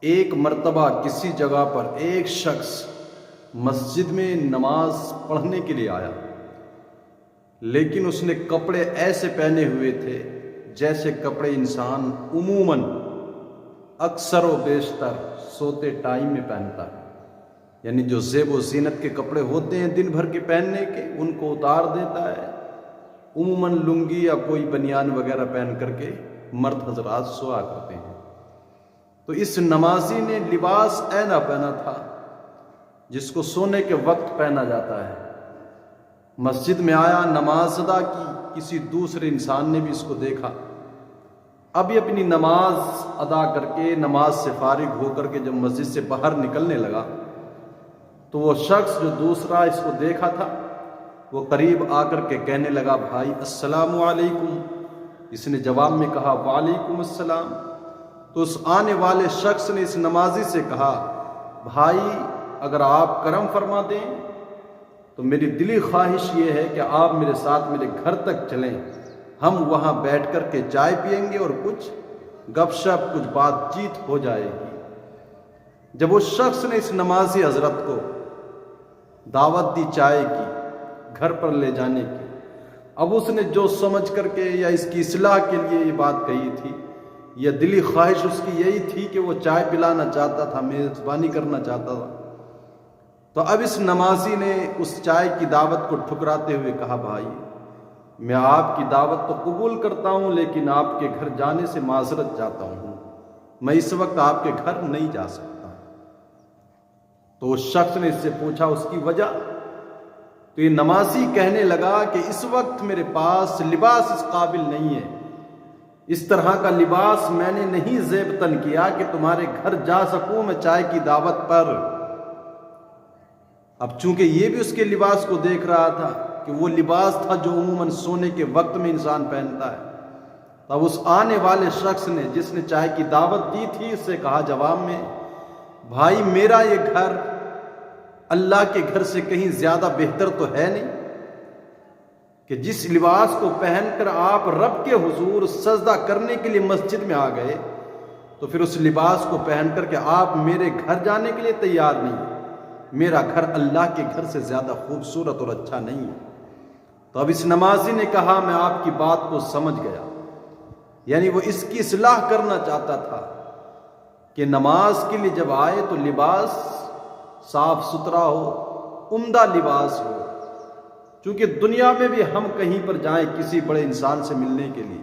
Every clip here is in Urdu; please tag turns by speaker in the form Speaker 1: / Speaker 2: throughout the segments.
Speaker 1: ایک مرتبہ کسی جگہ پر ایک شخص مسجد میں نماز پڑھنے کے لیے آیا، لیکن اس نے کپڑے ایسے پہنے ہوئے تھے جیسے کپڑے انسان عموماً اکثر و بیشتر سوتے ٹائم میں پہنتا ہے، یعنی جو زیب و زینت کے کپڑے ہوتے ہیں دن بھر کے پہننے کے، ان کو اتار دیتا ہے، عموماً لنگی یا کوئی بنیان وغیرہ پہن کر کے مرد حضرات سوا کرتے ہیں۔ تو اس نمازی نے لباس اینا پہنا تھا جس کو سونے کے وقت پہنا جاتا ہے۔ مسجد میں آیا، نماز ادا کی، کسی دوسرے انسان نے بھی اس کو دیکھا۔ اب یہ اپنی نماز ادا کر کے، نماز سے فارغ ہو کر کے جب مسجد سے باہر نکلنے لگا تو وہ شخص جو دوسرا اس کو دیکھا تھا وہ قریب آ کر کے کہنے لگا، بھائی السلام علیکم۔ اس نے جواب میں کہا وعلیکم السلام۔ تو اس آنے والے شخص نے اس نمازی سے کہا، بھائی اگر آپ کرم فرما دیں تو میری دلی خواہش یہ ہے کہ آپ میرے ساتھ میرے گھر تک چلیں، ہم وہاں بیٹھ کر کے چائے پئیں گے اور کچھ گپ شپ، کچھ بات چیت ہو جائے گی۔ جب اس شخص نے اس نمازی حضرت کو دعوت دی چائے کی، گھر پر لے جانے کی، اب اس نے جو سمجھ کر کے یا اس کی اصلاح کے لیے یہ بات کہی تھی، یا دلی خواہش اس کی یہی تھی کہ وہ چائے پلانا چاہتا تھا، میزبانی کرنا چاہتا تھا، تو اب اس نمازی نے اس چائے کی دعوت کو ٹھکراتے ہوئے کہا، بھائی میں آپ کی دعوت تو قبول کرتا ہوں لیکن آپ کے گھر جانے سے معذرت چاہتا ہوں، میں اس وقت آپ کے گھر نہیں جا سکتا۔ تو اس شخص نے اس سے پوچھا اس کی وجہ، تو یہ نمازی کہنے لگا کہ اس وقت میرے پاس لباس اس قابل نہیں ہے، اس طرح کا لباس میں نے نہیں زیب تن کیا کہ تمہارے گھر جا سکوں میں چائے کی دعوت پر۔ اب چونکہ یہ بھی اس کے لباس کو دیکھ رہا تھا کہ وہ لباس تھا جو عموماً سونے کے وقت میں انسان پہنتا ہے، تب اس آنے والے شخص نے جس نے چائے کی دعوت دی تھی اس سے کہا جواب میں، بھائی میرا یہ گھر اللہ کے گھر سے کہیں زیادہ بہتر تو ہے نہیں کہ جس لباس کو پہن کر آپ رب کے حضور سجدہ کرنے کے لیے مسجد میں آ گئے تو پھر اس لباس کو پہن کر کے آپ میرے گھر جانے کے لیے تیار نہیں۔ میرا گھر اللہ کے گھر سے زیادہ خوبصورت اور اچھا نہیں ہے۔ تو اب اس نمازی نے کہا میں آپ کی بات کو سمجھ گیا، یعنی وہ اس کی اصلاح کرنا چاہتا تھا کہ نماز کے لیے جب آئے تو لباس صاف ستھرا ہو، عمدہ لباس ہو، چونکہ دنیا میں بھی ہم کہیں پر جائیں کسی بڑے انسان سے ملنے کے لیے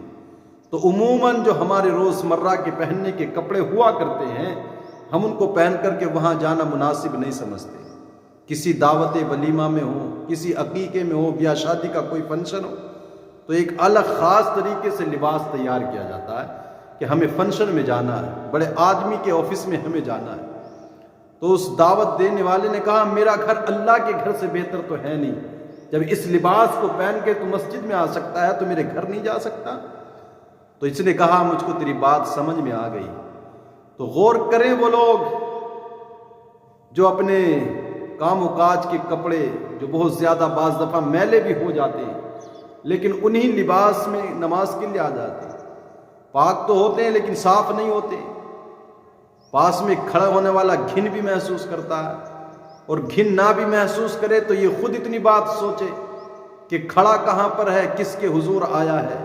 Speaker 1: تو عموماً جو ہمارے روزمرہ کے پہننے کے کپڑے ہوا کرتے ہیں ہم ان کو پہن کر کے وہاں جانا مناسب نہیں سمجھتے۔ کسی دعوت ولیمہ میں ہو، کسی عقیقے میں ہو، یا شادی کا کوئی فنکشن ہو تو ایک الگ خاص طریقے سے لباس تیار کیا جاتا ہے کہ ہمیں فنکشن میں جانا ہے، بڑے آدمی کے آفس میں ہمیں جانا ہے۔ تو اس دعوت دینے والے نے کہا میرا گھر اللہ کے گھر سے بہتر تو ہے نہیں، جب اس لباس کو پہن کے تو مسجد میں آ سکتا ہے تو میرے گھر نہیں جا سکتا۔ تو اس نے کہا مجھ کو تیری بات سمجھ میں آ گئی۔ تو غور کریں وہ لوگ جو اپنے کام و کاج کے کپڑے جو بہت زیادہ بعض دفعہ میلے بھی ہو جاتے ہیں لیکن انہی لباس میں نماز کے لیے آ جاتے ہیں، پاک تو ہوتے ہیں لیکن صاف نہیں ہوتے، پاس میں کھڑا ہونے والا گھن بھی محسوس کرتا ہے، اور گھن نہ بھی محسوس کرے تو یہ خود اتنی بات سوچے کہ کھڑا کہاں پر ہے، کس کے حضور آیا ہے،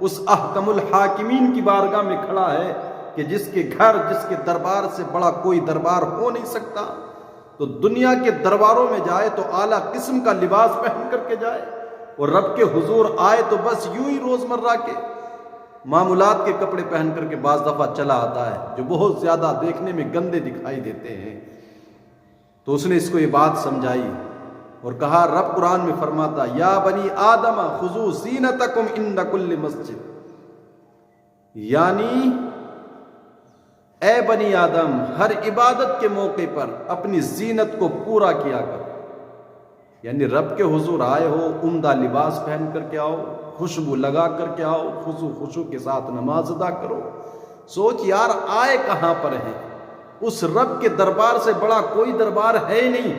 Speaker 1: اس احکم الحاکمین کی بارگاہ میں کھڑا ہے کہ جس کے گھر، جس کے دربار سے بڑا کوئی دربار ہو نہیں سکتا۔ تو دنیا کے درباروں میں جائے تو اعلیٰ قسم کا لباس پہن کر کے جائے، اور رب کے حضور آئے تو بس یوں ہی روزمرہ کے معمولات کے کپڑے پہن کر کے بعض دفعہ چلا آتا ہے جو بہت زیادہ دیکھنے میں گندے دکھائی دیتے ہیں۔ تو اس نے اس کو یہ بات سمجھائی اور کہا رب قرآن میں فرماتا یا بنی آدم خذوا زینتکم عند کل مسجد، یعنی اے بنی آدم ہر عبادت کے موقع پر اپنی زینت کو پورا کیا کرو، یعنی رب کے حضور آئے ہو عمدہ لباس پہن کر کے آؤ، خوشبو لگا کر کے آؤ، خشوع کے ساتھ نماز ادا کرو۔ سوچ یار آئے کہاں پر ہیں، اس رب کے دربار سے بڑا کوئی دربار ہے نہیں۔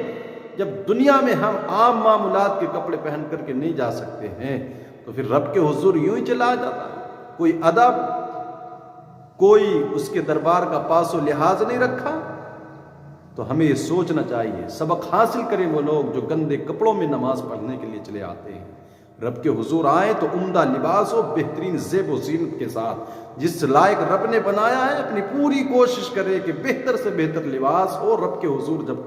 Speaker 1: جب دنیا میں ہم عام معمولات کے کپڑے پہن کر کے نہیں جا سکتے ہیں تو پھر رب کے حضور یوں ہی چلا جاتا، کوئی ادب، کوئی اس کے دربار کا پاس و لحاظ نہیں رکھا، تو ہمیں یہ سوچنا چاہیے، سبق حاصل کریں وہ لوگ جو گندے کپڑوں میں نماز پڑھنے کے لیے چلے آتے ہیں۔ رب کے حضور آئیں تو عمدہ لباس ہو، بہترین زیب و زینت کے ساتھ، جس لائق رب نے بنایا ہے اپنی پوری کوشش کرے کہ بہتر سے بہتر لباس ہو، رب کے حضور جب